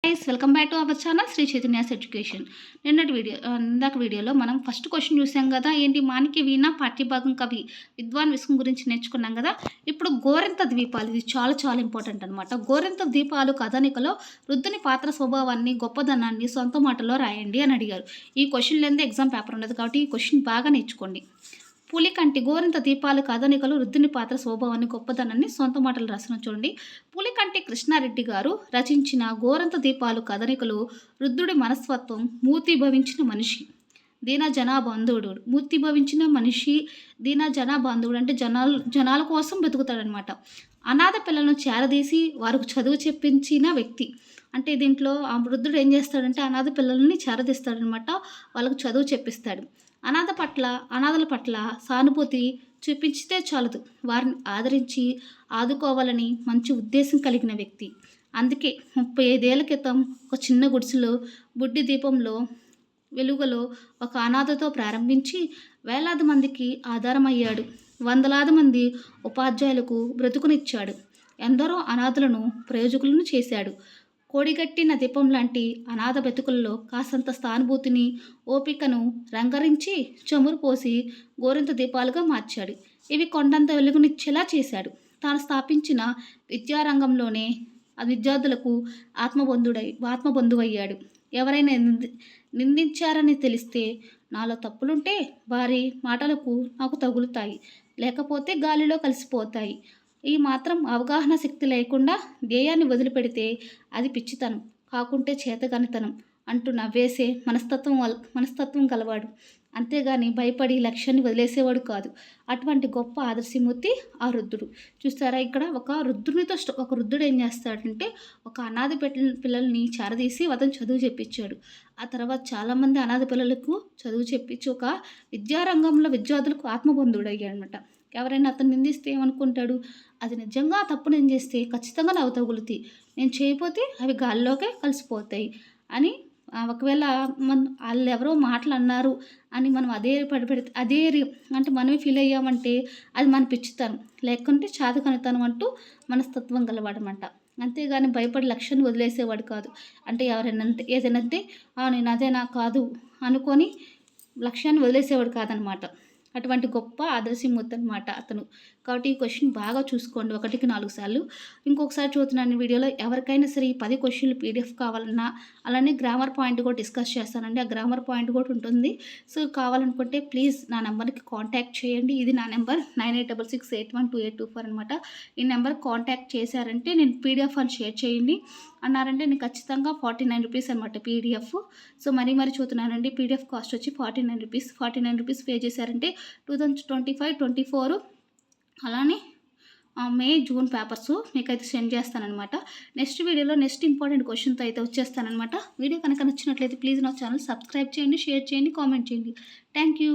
Guys welcome back to our channel Sri Chaitanya's education. ఇందాక వీడియోలో మనం ఫస్ట్ క్వశ్చన్ చూసాం కదా, ఏంటి మాణిక్య వీణ పాఠ్యభాగం కవి విద్వాన్ విస్కం గురించి నేర్చుకున్నాం కదా. ఇప్పుడు గోరింత ద్వీపాలు, ఇది చాలా చాలా ఇంపార్టెంట్ అనమాట. గోరింత ద్వీపాలు కథనికలో రుద్దుని పాత్ర స్వభావాన్ని, గొప్పదనాన్ని సొంత మాటలో రాయండి అని అడిగారు. ఈ క్వశ్చన్ లేదే ఎగ్జామ్ పేపర్ ఉండదు కాబట్టి ఈ క్వశ్చన్ బాగా నేర్చుకోండి. పులికంటి గోరింత దీపాలు కథనికలు రుద్దుని పాత్ర స్వభావాన్ని, గొప్పదనాన్ని సొంత మాటలు రాసిన చూడండి. పులికంటి కృష్ణారెడ్డి గారు రచించిన గోరంత దీపాలు కథనికలు రుద్దుడి మనస్తత్వం, మూర్తిభవించిన మనిషి, దీన జనాబంధువుడు. మూర్తిభవించిన మనిషి, దీన జనాబంధువుడు అంటే జనాల కోసం బతుకుతాడనమాట. అనాథ పిల్లలను చేరదీసి వారికి చదువు చెప్పించిన వ్యక్తి. అంటే దీంట్లో ఆ వృద్ధుడు ఏం చేస్తాడంటే అనాథ పిల్లల్ని చేరదీస్తాడనమాట, వాళ్ళకు చదువు చెప్పిస్తాడు. అనాథల పట్ల సానుభూతి చూపించితే చాలదు, వారిని ఆదరించి ఆదుకోవాలని మంచి ఉద్దేశం కలిగిన వ్యక్తి. అందుకే 35 ఏళ్ల క్రితం ఒక చిన్న గుడిసెలో బుడ్డి దీపంలో వెలుగులో ఒక అనాథతో ప్రారంభించి వేలాది మందికి ఆధారమయ్యాడు. వందలాది మంది ఉపాధ్యాయులకు బ్రతుకునిచ్చాడు. ఎందరో అనాథలను ప్రయోజకులను చేశాడు. కోడిగట్టిన దీపం లాంటి అనాథ బ్రతుకుల్లో కాసంత స్థానుభూతిని, ఓపికను రంగరించి చమురు పోసి గోరింత దీపాలుగా మార్చాడు. ఇవి కొండంత వెలుగునిచ్చేలా చేశాడు. తాను స్థాపించిన విద్యారంగంలోనే ఆ విద్యార్థులకు ఆత్మబంధువయ్యాడు. ఎవరైనా నిందించారని తెలిస్తే నాలో తప్పులుంటే వారి మాటలకు నాకు తగులుతాయి, లేకపోతే గాలిలో కలిసిపోతాయి. ఈ మాత్రం అవగాహన శక్తి లేకుండా ధ్యేయాన్ని వదిలిపెడితే అది పిచ్చితనం, కాకుంటే చేతగానితనం అంటూ నవ్వేసే మనస్తత్వం గలవాడు. అంతేగాని భయపడి లక్ష్యాన్ని వదిలేసేవాడు కాదు. అటువంటి గొప్ప ఆదర్శమూర్తి ఆ రుద్రుడు. చూస్తారా, ఇక్కడ ఒక రుద్రుడు ఏం చేస్తాడంటే ఒక అనాథ పిల్లల్ని చేరదీసి అతను చదువు చెప్పించాడు. ఆ తర్వాత చాలామంది అనాథ పిల్లలకు చదువు చెప్పించి ఒక విద్యారంగంలో విద్యార్థులకు ఆత్మబంధుడు అయ్యాడనమాట. ఎవరైనా అతను నిందిస్తే ఏమనుకుంటాడు, అది నిజంగా తప్పు నేను చేస్తే ఖచ్చితంగా నాకు తగులుతాయి, నేను చేయకపోతే అవి గాల్లోకే కలిసిపోతాయి అని. ఒకవేళ వాళ్ళు ఎవరో మాటలు అన్నారు అని మనం అదే పడిపెడితే అంటే మనమే ఫీల్ అయ్యామంటే అది మన పిచ్చితనం, లేకుంటే చాతకనితనం అంటూ మనస్తత్వం గలవాడనమాట. అంతేగాని భయపడి లక్ష్యాన్ని వదిలేసేవాడు కాదు. అంటే ఎవరైనా ఏదైనా నేను అదేనా కాదు అనుకొని లక్ష్యాన్ని వదిలేసేవాడు కాదనమాట. అటువంటి గొప్ప ఆదర్శమూర్తి అనమాట అతను. కాబట్టి ఈ క్వశ్చన్ బాగా చూసుకోండి, 1కి 4 సార్లు. ఇంకొకసారి చూస్తున్నాను వీడియోలో. ఎవరికైనా సరే ఈ 10 క్వశ్చన్లు పీడిఎఫ్ కావాలన్నా, అలానే గ్రామర్ పాయింట్ కూడా డిస్కస్ చేస్తానండి. ఆ గ్రామర్ పాయింట్ కూడా ఉంటుంది. సో కావాలనుకుంటే ప్లీజ్ నా నెంబర్కి కాంటాక్ట్ చేయండి. ఇది నా నెంబర్ 9866812824 అనమాట. ఈ నెంబర్కి కాంటాక్ట్ చేశారంటే నేను పీడిఎఫ్ అని షేర్ చేయండి అన్నారంటే నేను ఖచ్చితంగా 49 రూపీస్ అనమాట పీడిఎఫ్. సో మరీ చూస్తున్నానండి. పీడిఎఫ్ కాస్ట్ వచ్చి 49 రూపీస్ పే చేశారంటే 2025-24 అలానే మే జూన్ పేపర్స్ మీకైతే సెండ్ చేస్తానమాట. నెక్స్ట్ వీడియోలో నెక్స్ట్ ఇంపార్టెంట్ క్వశ్చన్తో అయితే వచ్చేస్తానమాట. వీడియో కనుక నచ్చినట్లయితే ప్లీజ్ నా ఛానల్ సబ్స్క్రైబ్ చేయండి, షేర్ చేయండి, కామెంట్ చేయండి. Thank you.